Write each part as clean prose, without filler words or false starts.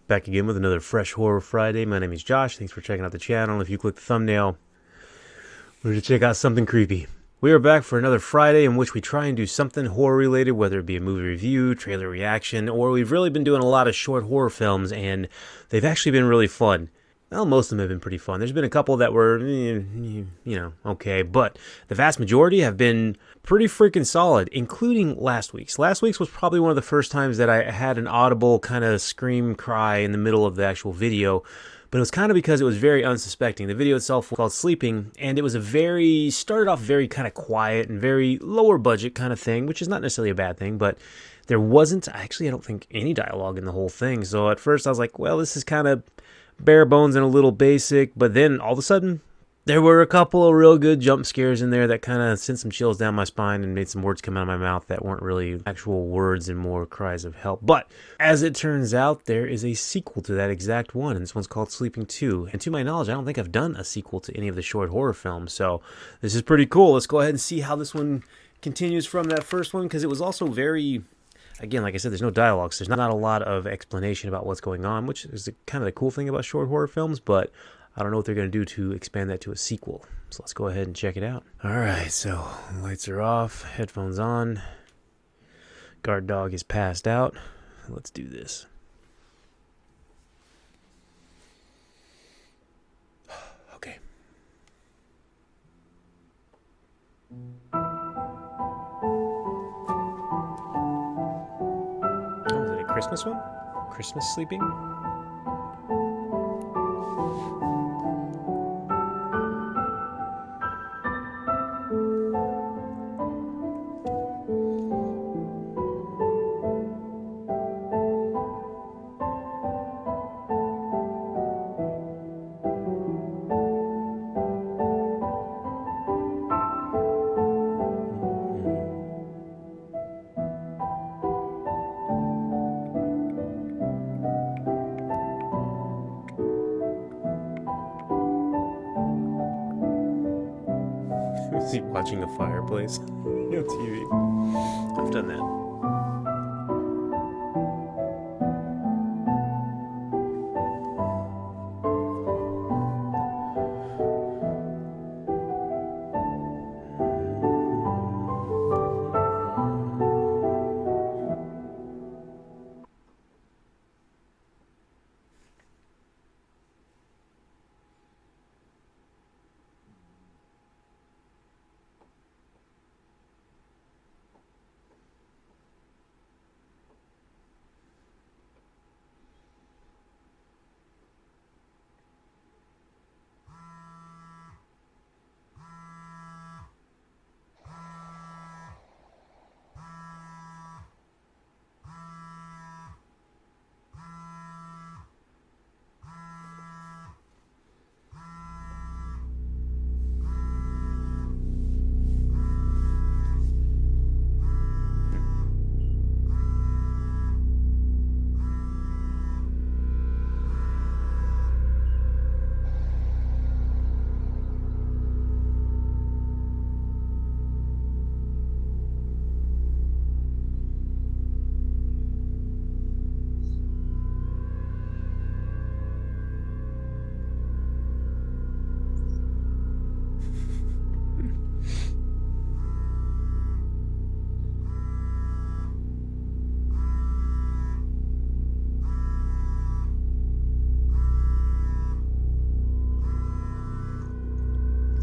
Back again with another Fresh Horror Friday. My name is Josh. Thanks for checking out the channel. If you click the thumbnail, we're going to check out something creepy. We are back for another Friday in which we try and do something horror related, whether it be a movie review, trailer reaction, or we've really been doing a lot of short horror films, and they've actually been really fun. Well, most of them have been pretty fun. There's been a couple that were, okay, but the vast majority have been pretty freaking solid, including last week's. Last week's was probably one of the first times that I had an audible kind of scream cry in the middle of the actual video, but it was kind of because it was very unsuspecting. The video itself was called Sleeping, and it was started off very kind of quiet and very lower budget kind of thing, which is not necessarily a bad thing, but there wasn't, actually I don't think, any dialogue in the whole thing. So at first I was like, well, this is kind of bare bones and a little basic, but then all of a sudden there were a couple of real good jump scares in there that kind of sent some chills down my spine and made some words come out of my mouth that weren't really actual words and more cries of help. But as it turns out, there is a sequel to that exact one, and this one's called Sleeping 2. And to my knowledge, I don't think I've done a sequel to any of the short horror films, so this is pretty cool. Let's go ahead and see how this one continues from that first one, because it was also very... Again, like I said, there's no dialogue, so there's not a lot of explanation about what's going on, which is kind of the cool thing about short horror films, but I don't know what they're going to do to expand that to a sequel. So let's go ahead and check it out. Alright, so lights are off, headphones on, guard dog is passed out. Let's do this. Okay. Christmas one? Christmas Sleeping? Is he watching a fireplace on TV? I've done that.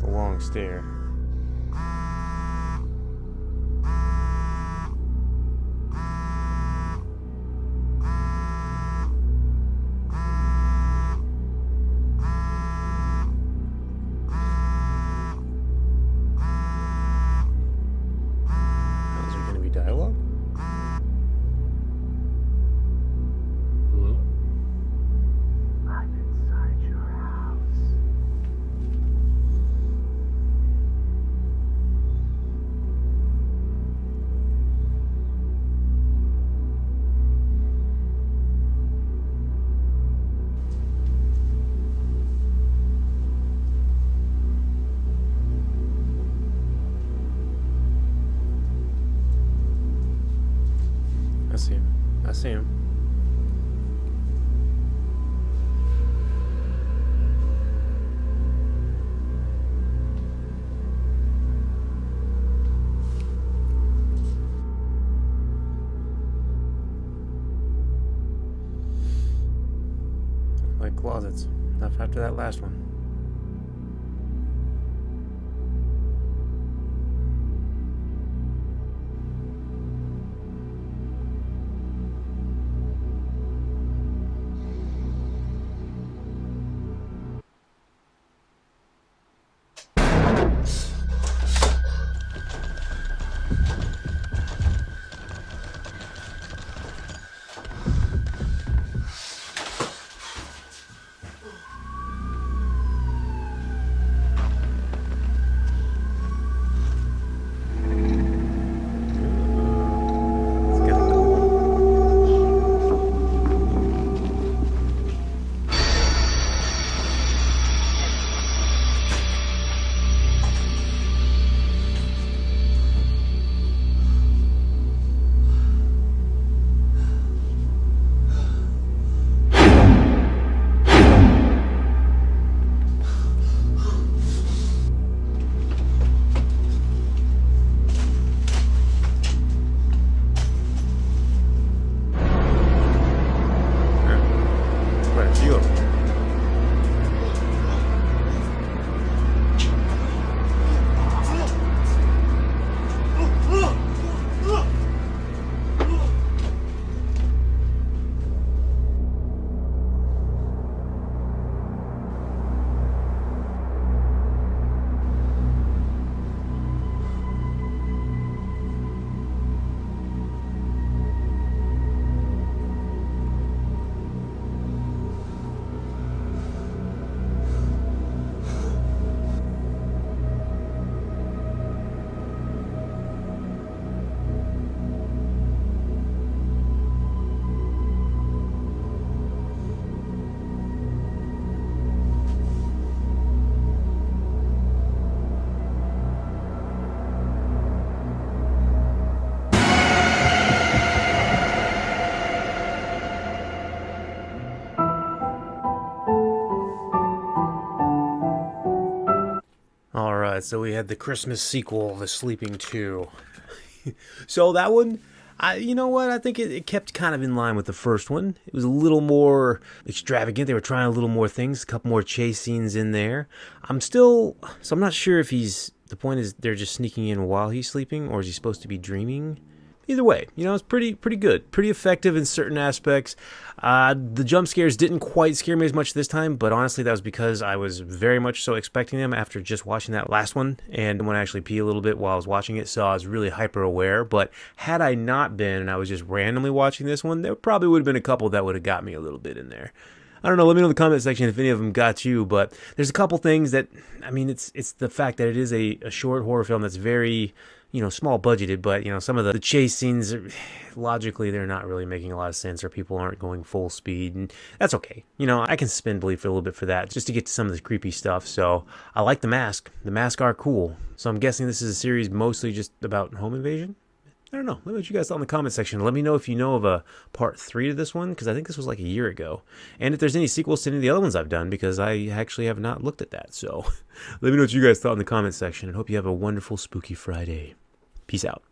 Long stare. Is there going to be dialogue? Hello? I'm inside your house. I see him. closets. Enough after that last one. It's getting cool. Quite a few of them. All right, so we had the Christmas sequel, The Sleeping 2. So that one, you know what? I think it kept kind of in line with the first one. It was a little more extravagant. They were trying a little more things, a couple more chase scenes in there. I'm not sure if the point is they're just sneaking in while he's sleeping, or is he supposed to be dreaming? Either way, it's pretty good, pretty effective in certain aspects. The jump scares didn't quite scare me as much this time, but honestly, that was because I was very much so expecting them after just watching that last one, and when I actually pee a little bit while I was watching it, so I was really hyper aware. But had I not been, and I was just randomly watching this one, there probably would have been a couple that would have got me a little bit in there. I don't know, let me know in the comment section if any of them got you, but there's a couple things that, it's the fact that it is a short horror film that's very, small budgeted, but, some of the chase scenes, logically, they're not really making a lot of sense, or people aren't going full speed, and that's okay. I can suspend belief for a little bit for that, just to get to some of the creepy stuff, so I like the mask. The masks are cool, so I'm guessing this is a series mostly just about home invasion? I don't know. Let me know what you guys thought in the comment section. Let me know if you know of a part 3 to this one, because I think this was like a year ago. And if there's any sequels to any of the other ones I've done, because I actually have not looked at that. So let me know what you guys thought in the comment section, and hope you have a wonderful spooky Friday. Peace out.